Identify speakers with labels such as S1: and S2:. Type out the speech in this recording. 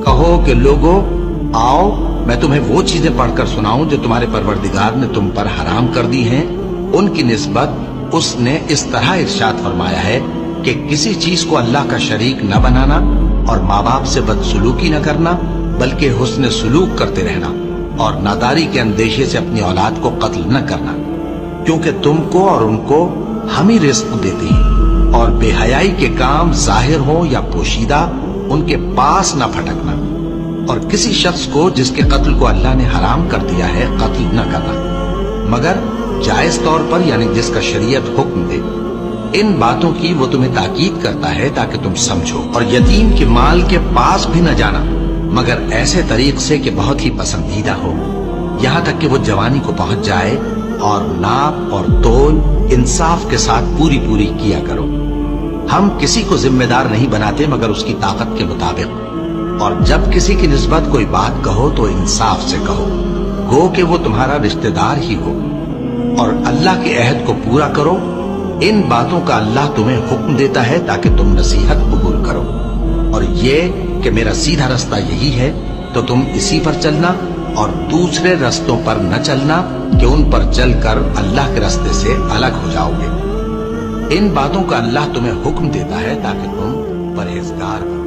S1: کہو کہ لوگو آؤ میں تمہیں وہ چیزیں پڑھ کر سناؤں جو تمہارے پروردگار نے تم پر حرام کر دی ہیں۔ ان کی نسبت اس نے اس طرح ارشاد فرمایا ہے کہ کسی چیز کو اللہ کا شریک نہ بنانا اور ماں باپ سے بدسلوکی نہ کرنا بلکہ حسن سلوک کرتے رہنا اور ناداری کے اندیشے سے اپنی اولاد کو قتل نہ کرنا، کیونکہ تم کو اور ان کو ہم ہی رزق دیتے ہیں، اور بے حیائی کے کام ظاہر ہوں یا پوشیدہ ان کے پاس نہ پھٹکنا، اور کسی شخص کو جس کے قتل کو اللہ نے حرام کر دیا ہے قتل نہ کرنا مگر جائز طور پر، یعنی جس کا شریعت حکم دے۔ ان باتوں کی وہ تمہیں تاکید کرتا ہے تاکہ تم سمجھو، اور یتیم کے مال کے پاس بھی نہ جانا مگر ایسے طریق سے کہ بہت ہی پسندیدہ ہو، یہاں تک کہ وہ جوانی کو پہنچ جائے، اور ناپ اور تول انصاف کے ساتھ پوری پوری کیا کرو۔ ہم کسی کو ذمہ دار نہیں بناتے مگر اس کی طاقت کے مطابق، اور جب کسی کی نسبت کوئی بات کہو تو انصاف سے کہو، گو کہ وہ تمہارا رشتہ دار ہی ہو، اور اللہ کے عہد کو پورا کرو۔ ان باتوں کا اللہ تمہیں حکم دیتا ہے تاکہ تم نصیحت قبول کرو، اور یہ کہ میرا سیدھا رستہ یہی ہے تو تم اسی پر چلنا، اور دوسرے رستوں پر نہ چلنا کہ ان پر چل کر اللہ کے راستے سے الگ ہو جاؤ گے۔ ان باتوں کا اللہ تمہیں حکم دیتا ہے تاکہ تم پرہیزگار بنو۔